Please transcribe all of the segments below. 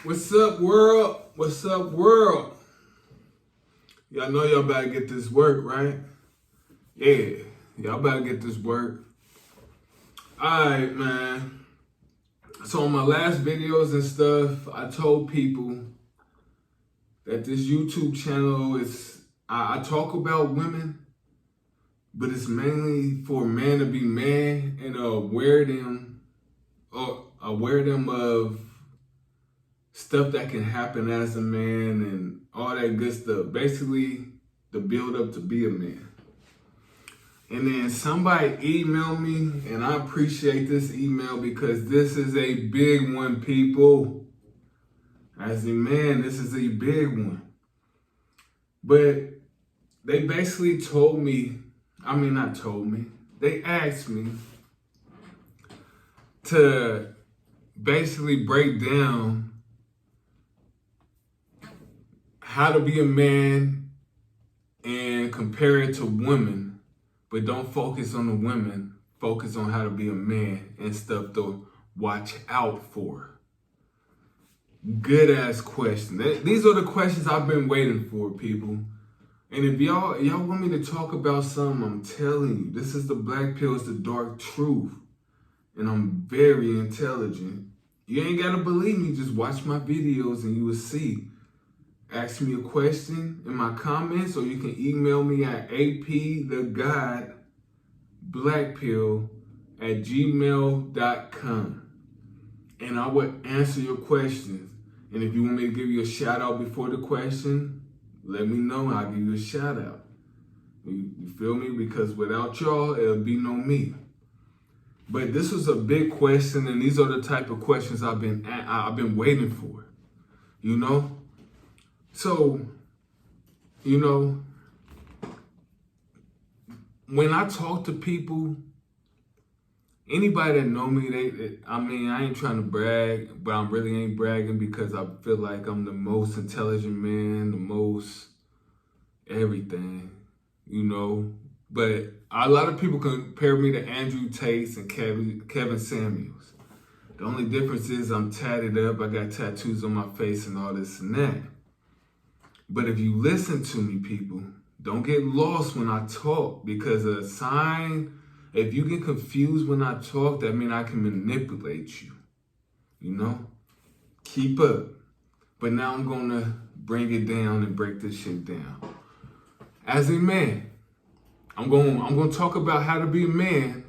What's up, world? What's up, world? Y'all know y'all better get this work, right? Yeah, y'all better get this work. Alright, man. So on my last videos and stuff, I told people that this YouTube channel is, I talk about women, but it's mainly for a man to be man and aware them of stuff that can happen as a man and all that good stuff. Basically, the build up to be a man. And then somebody emailed me, and I appreciate this email because this is a big one, people. As a man, this is a big one. But they basically told me, they asked me to basically break down how to be a man and compare it to women, but don't focus on the women, focus on how to be a man and stuff to watch out for. Good ass question. These are the questions I've been waiting for, people. And if y'all want me to talk about something, I'm telling you, this is the black pill, it's the dark truth. And I'm very intelligent. You ain't gotta believe me, just watch my videos and you will see. Ask me a question in my comments, or you can email me at AP The God BlackPill at gmail.com. And I will answer your questions. And if you want me to give you a shout out before the question, let me know and I'll give you a shout out. You feel me? Because without y'all, it'll be no me. But this was a big question, and these are the type of questions I've been waiting for. You know? So, when I talk to people, anybody that know me, I ain't trying to brag, but I really ain't bragging because I feel like I'm the most intelligent man, the most everything, But a lot of people compare me to Andrew Tate and Kevin Samuels. The only difference is I'm tatted up, I got tattoos on my face and all this and that. But if you listen to me, people, don't get lost when I talk, because a sign, if you get confused when I talk, that means I can manipulate you, Keep up. But now I'm going to bring it down and break this shit down. As a man, I'm going to talk about how to be a man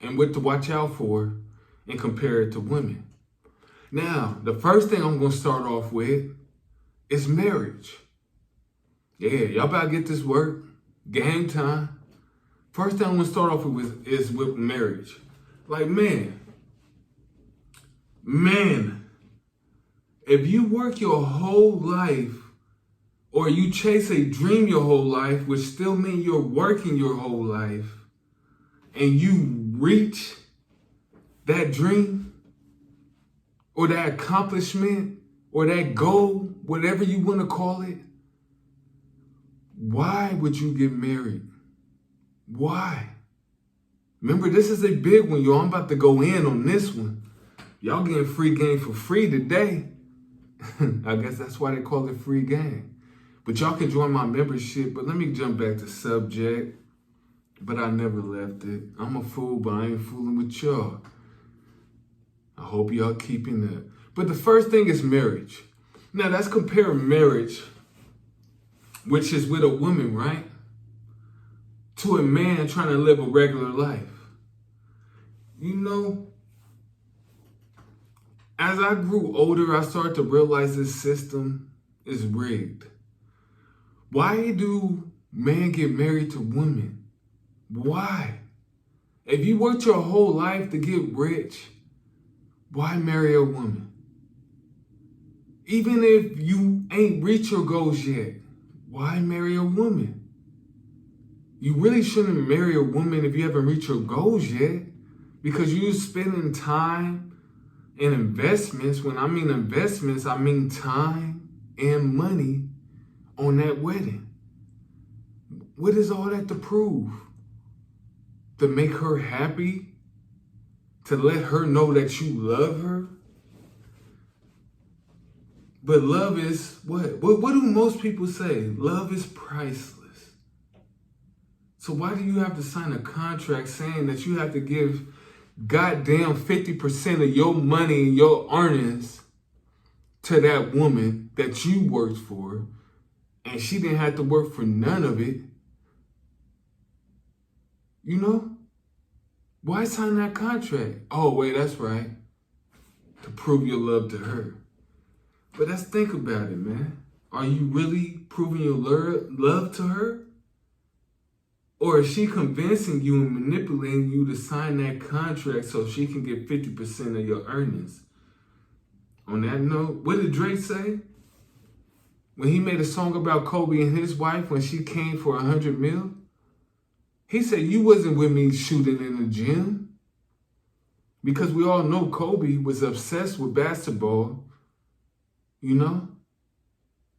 and what to watch out for and compare it to women. Now, the first thing I'm going to start off with is marriage. Yeah, y'all better get this work. Game time. First thing I'm going to start off with is with marriage. Like, man, if you work your whole life or you chase a dream your whole life, which still means you're working your whole life, and you reach that dream or that accomplishment or that goal, whatever you want to call it, why would you get married? Why? Remember, this is a big one, y'all. I'm about to go in on this one. Y'all getting free game for free today. I guess that's why they call it free game. But y'all can join my membership. But let me jump back to subject. But I never left it. I'm a fool, but I ain't fooling with y'all. I hope y'all keeping that. But the first thing is marriage. Now, let's compare marriage, which is with a woman, right, to a man trying to live a regular life. As I grew older, I started to realize this system is rigged. Why do men get married to women? Why? If you worked your whole life to get rich, why marry a woman? Even if you ain't reached your goals yet, why marry a woman? You really shouldn't marry a woman if you haven't reached your goals yet, because you're spending time and investments. When I mean investments, I mean time and money on that wedding. What is all that to prove? To make her happy? To let her know that you love her? But love is what? What do most people say? Love is priceless. So why do you have to sign a contract saying that you have to give goddamn 50% of your money and your earnings to that woman that you worked for, and she didn't have to work for none of it? You know? Why sign that contract? Oh, wait, that's right. To prove your love to her. But let's think about it, man. Are you really proving your love to her? Or is she convincing you and manipulating you to sign that contract so she can get 50% of your earnings? On that note, what did Drake say? When he made a song about Kobe and his wife when she came for 100 mil? He said, you wasn't with me shooting in the gym. Because we all know Kobe was obsessed with basketball. You know?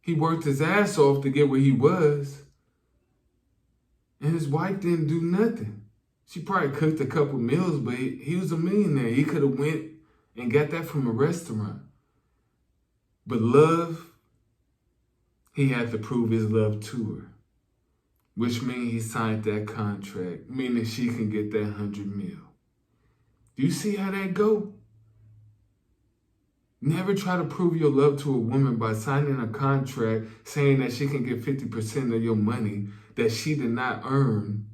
He worked his ass off to get where he was. And his wife didn't do nothing. She probably cooked a couple meals, but he was a millionaire. He could have went and got that from a restaurant. But love, he had to prove his love to her. Which means he signed that contract, meaning she can get that 100 mil. Do you see how that go? Never try to prove your love to a woman by signing a contract saying that she can get 50% of your money that she did not earn,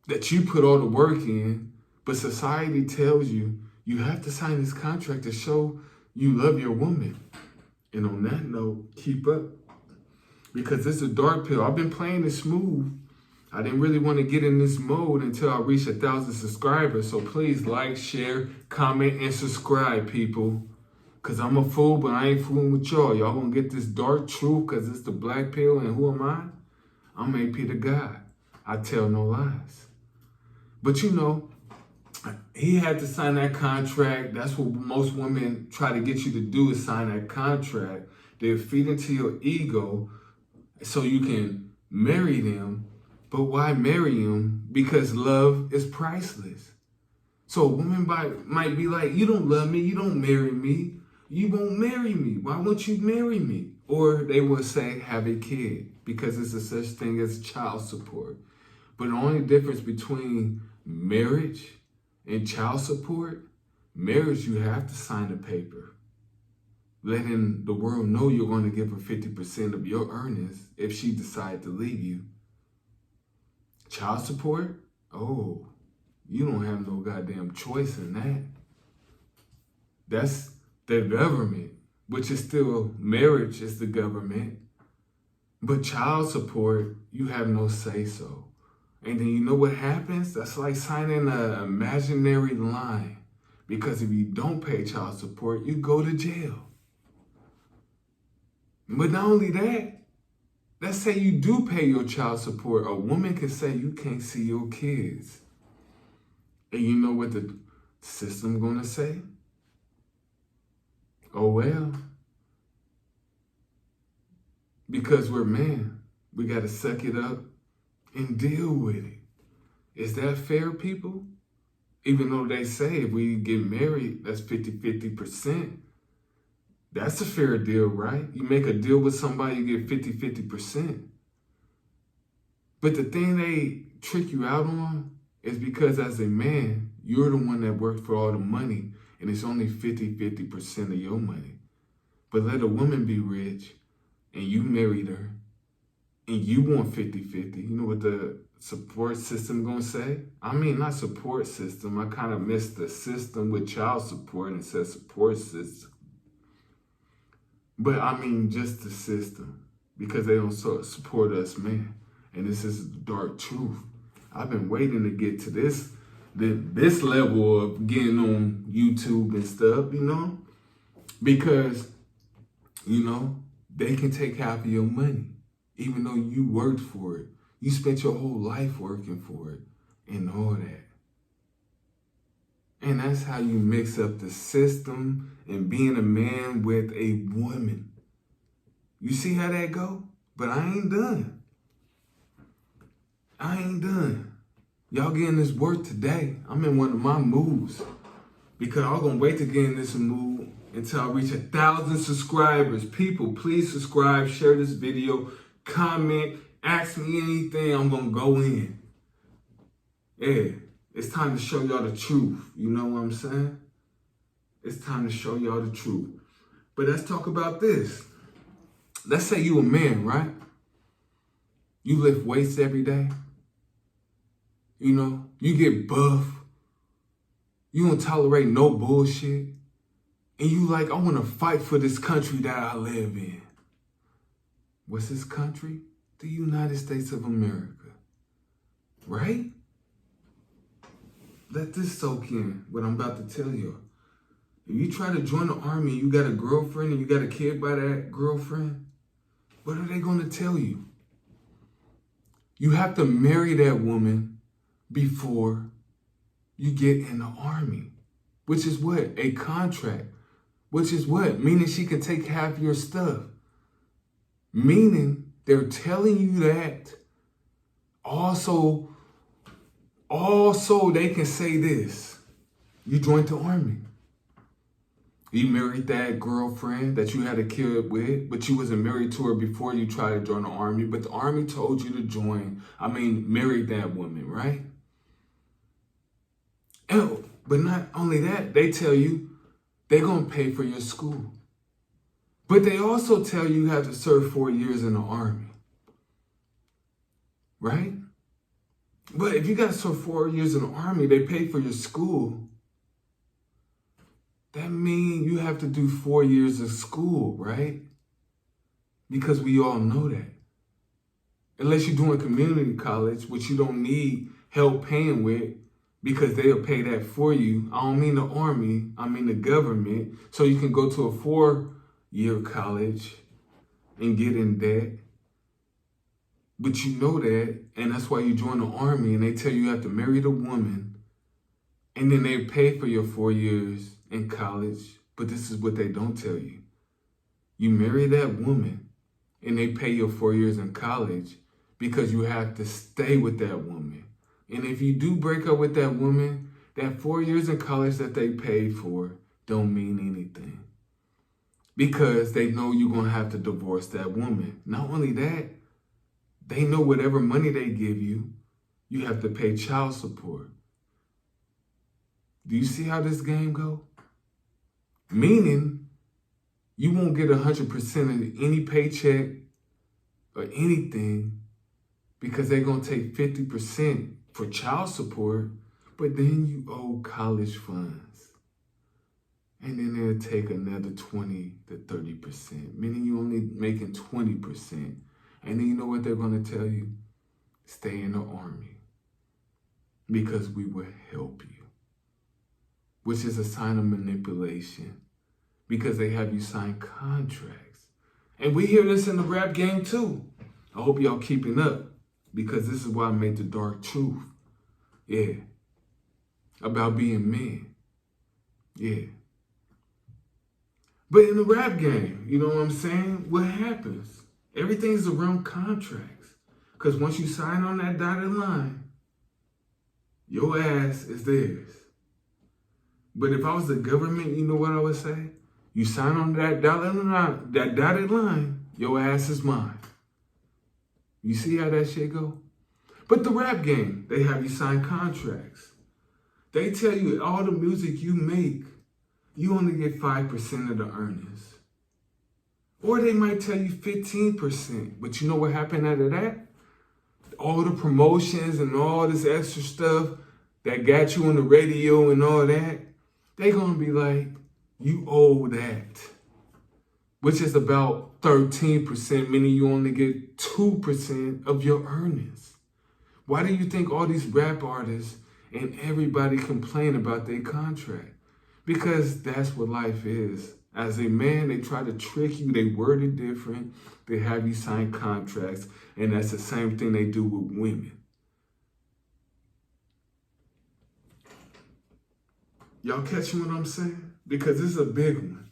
that you put all the work in, but society tells you you have to sign this contract to show you love your woman. And on that note, keep up. Because it's a dark pill. I've been playing it smooth. I didn't really want to get in this mode until I reached 1,000 subscribers. So please like, share, comment, and subscribe, people. Because I'm a fool, but I ain't fooling with y'all. Y'all gonna get this dark truth because it's the black pill. And who am I? I'm A.P the God. I tell no lies. But you know, he had to sign that contract. That's what most women try to get you to do, is sign that contract. They feed into your ego so you can marry them. But why marry him? Because love is priceless. So a woman might be like, you don't love me, you don't marry me, you won't marry me. Why won't you marry me? Or they will say, have a kid, because it's a such thing as child support. But the only difference between marriage and child support, marriage, you have to sign a paper letting the world know you're going to give her 50% of your earnings if she decides to leave you. Child support? Oh, you don't have no goddamn choice in that. That's the government, which is still, marriage is the government. But child support, you have no say-so. And then you know what happens? That's like signing an imaginary line. Because if you don't pay child support, you go to jail. But not only that, let's say you do pay your child support. A woman can say you can't see your kids. And you know what the system gonna say? Oh well. Because we're men, we gotta suck it up and deal with it. Is that fair, people? Even though they say if we get married, that's 50%. That's a fair deal, right? You make a deal with somebody, you get 50%. But the thing they trick you out on is because as a man, you're the one that worked for all the money, and it's only 50% of your money. But let a woman be rich, and you married her, and you want 50-50. You know what the support system gonna say? I mean, not support system. I kind of missed the system with child support and said support system. But I mean just the system, because they don't support us, man. And this is the dark truth. I've been waiting to get to this level of getting on YouTube and stuff, you know? Because, you know, they can take half of your money, even though you worked for it. You spent your whole life working for it and all that. And that's how you mix up the system and being a man with a woman. You see how that go? But I ain't done. I ain't done. Y'all getting this work today. I'm in one of my moods. Because I'm going to wait to get in this mood until I reach 1,000 subscribers. People, please subscribe, share this video, comment, ask me anything, I'm gonna go in. Yeah, it's time to show y'all the truth. You know what I'm saying? It's time to show y'all the truth. But let's talk about this. Let's say you a man, right? You lift weights every day. You know, you get buff. You don't tolerate no bullshit. And you like, I want to fight for this country that I live in. What's this country? The United States of America. Right? Let this soak in, what I'm about to tell you. If you try to join the army, you got a girlfriend and you got a kid by that girlfriend, what are they going to tell you? You have to marry that woman before you get in the army, which is what? A contract. Which is what? Meaning she can take half your stuff. Meaning they're telling you that. Also they can say this. You joined the army. You married that girlfriend that you had a kid with, but you wasn't married to her before you tried to join the army. But the army told you to marry that woman, right? Oh, but not only that, they tell you they're going to pay for your school. But they also tell you have to serve 4 years in the army. Right? But if you got to serve 4 years in the army, they pay for your school. That means you have to do 4 years of school, right? Because we all know that. Unless you're doing community college, which you don't need help paying with, because they'll pay that for you. I don't mean the army, I mean the government. So you can go to a 4-year college and get in debt. But you know that, and that's why you join the army, and they tell you have to marry the woman, and then they pay for your 4 years in college. But this is what they don't tell you. You marry that woman, and they pay your 4 years in college because you have to stay with that woman. And if you do break up with that woman, that 4 years in college that they paid for don't mean anything. Because they know you're going to have to divorce that woman. Not only that, they know whatever money they give you, you have to pay child support. Do you see how this game go? Meaning, you won't get 100% of any paycheck or anything because they're going to take 50% for child support, but then you owe college funds. And then they'll take another 20 to 30%, meaning you're only making 20%. And then you know what they're going to tell you? Stay in the army because we will help you, which is a sign of manipulation because they have you sign contracts. And we hear this in the rap game too. I hope y'all keeping up because this is why I made the dark truth. Yeah. About being men. Yeah. But in the rap game, you know what I'm saying? What happens? Everything's around contracts. Because once you sign on that dotted line, your ass is theirs. But if I was the government, you know what I would say? You sign on that dotted line, your ass is mine. You see how that shit go? But the rap game, they have you sign contracts. They tell you all the music you make, you only get 5% of the earnings. Or they might tell you 15%. But you know what happened after that? All the promotions and all this extra stuff that got you on the radio and all that, they gonna be like, you owe that. Which is about 13%, meaning you only get 2% of your earnings. Why do you think all these rap artists and everybody complain about their contract? Because that's what life is. As a man, they try to trick you. They word it different. They have you sign contracts. And that's the same thing they do with women. Y'all catching what I'm saying? Because this is a big one.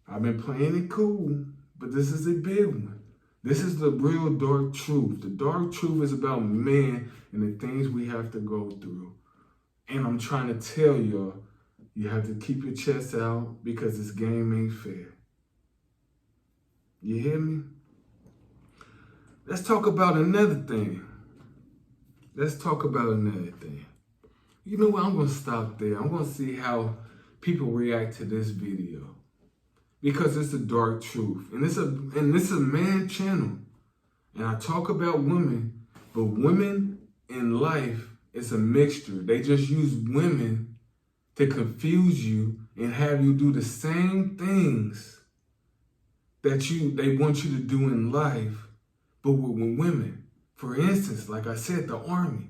I've been playing it cool, but this is a big one. This is the real dark truth. The dark truth is about men and the things we have to go through. And I'm trying to tell y'all, You have to keep your chest out because this game ain't fair. You hear me? Let's talk about another thing. You know what? I'm going to stop there. I'm going to see how people react to this video. Because it's the dark truth. And this is a man channel. And I talk about women, but women in life is a mixture. They just use women to confuse you and have you do the same things that they want you to do in life, but with women. For instance, like I said, the army.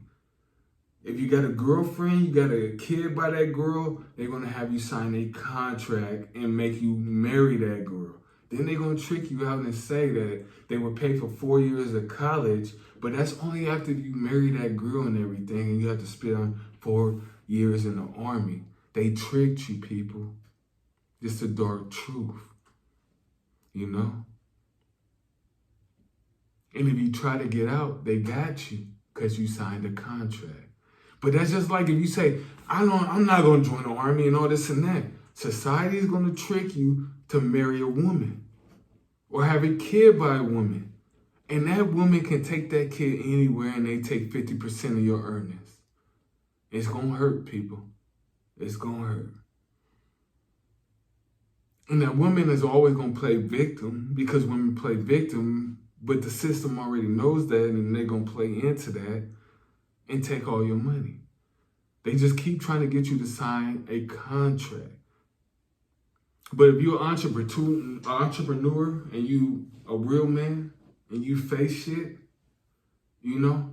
If you got a girlfriend, you got a kid by that girl, they're going to have you sign a contract and make you marry that girl. Then they're going to trick you out and say that they will pay for 4 years of college, but that's only after you marry that girl and everything, and you have to spend 4 years in the army. They tricked you, people. It's the dark truth, you know? And if you try to get out, they got you because you signed a contract. But that's just like if you say, I'm not going to join the army and all this and that. Society is going to trick you to marry a woman or have a kid by a woman. And that woman can take that kid anywhere and they take 50% of your earnings. It's going to hurt, people. It's going to hurt. And that woman is always going to play victim because women play victim, but the system already knows that and they're going to play into that and take all your money. They just keep trying to get you to sign a contract. But if you're an entrepreneur and you a real man and you face shit, you know,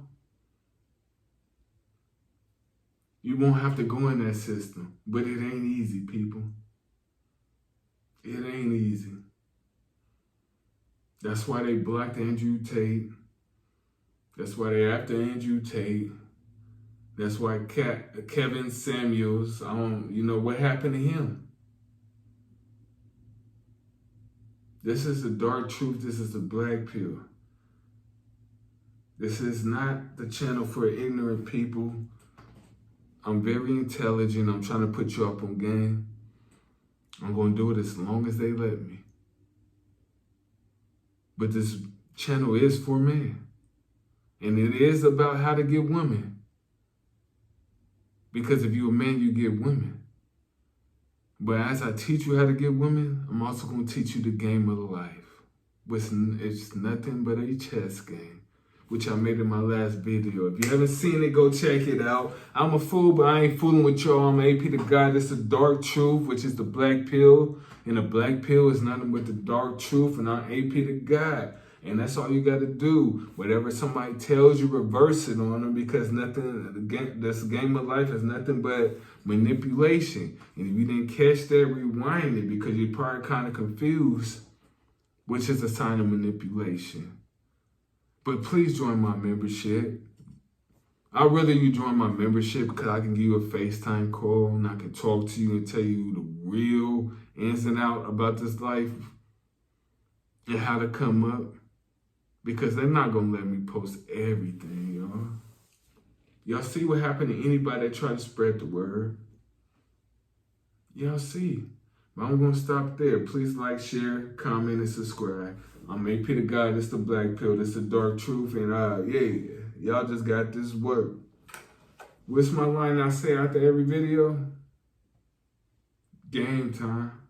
you won't have to go in that system. But it ain't easy, people. It ain't easy. That's why they blocked Andrew Tate. That's why they after Andrew Tate. That's why Kevin Samuels, you know, what happened to him? This is the dark truth. This is the black pill. This is not the channel for ignorant people. I'm very intelligent. I'm trying to put you up on game. I'm going to do it as long as they let me. But this channel is for men. And it is about how to get women. Because if you're a man, you get women. But as I teach you how to get women, I'm also going to teach you the game of life. It's nothing but a chess game, which I made in my last video. If you haven't seen it, go check it out. I'm a fool, but I ain't fooling with y'all. I'm A.P the God. It's the dark truth, which is the black pill. And the black pill is nothing but the dark truth, and I'm A.P the God. And that's all you got to do. Whatever somebody tells you, reverse it on them, because this game of life is nothing but manipulation. And if you didn't catch that, rewind it, because you're probably kind of confused, which is a sign of manipulation. But please join my membership. I'd rather you join my membership because I can give you a FaceTime call and I can talk to you and tell you the real ins and outs about this life and how to come up. Because they're not going to let me post everything, y'all. Y'all see what happened to anybody that tried to spread the word? Y'all see. But I'm going to stop there. Please like, share, comment, and subscribe. I'm A.P the God. This the black pill. This the dark truth. And yeah, y'all just got this work. What's my line I say after every video? Game time.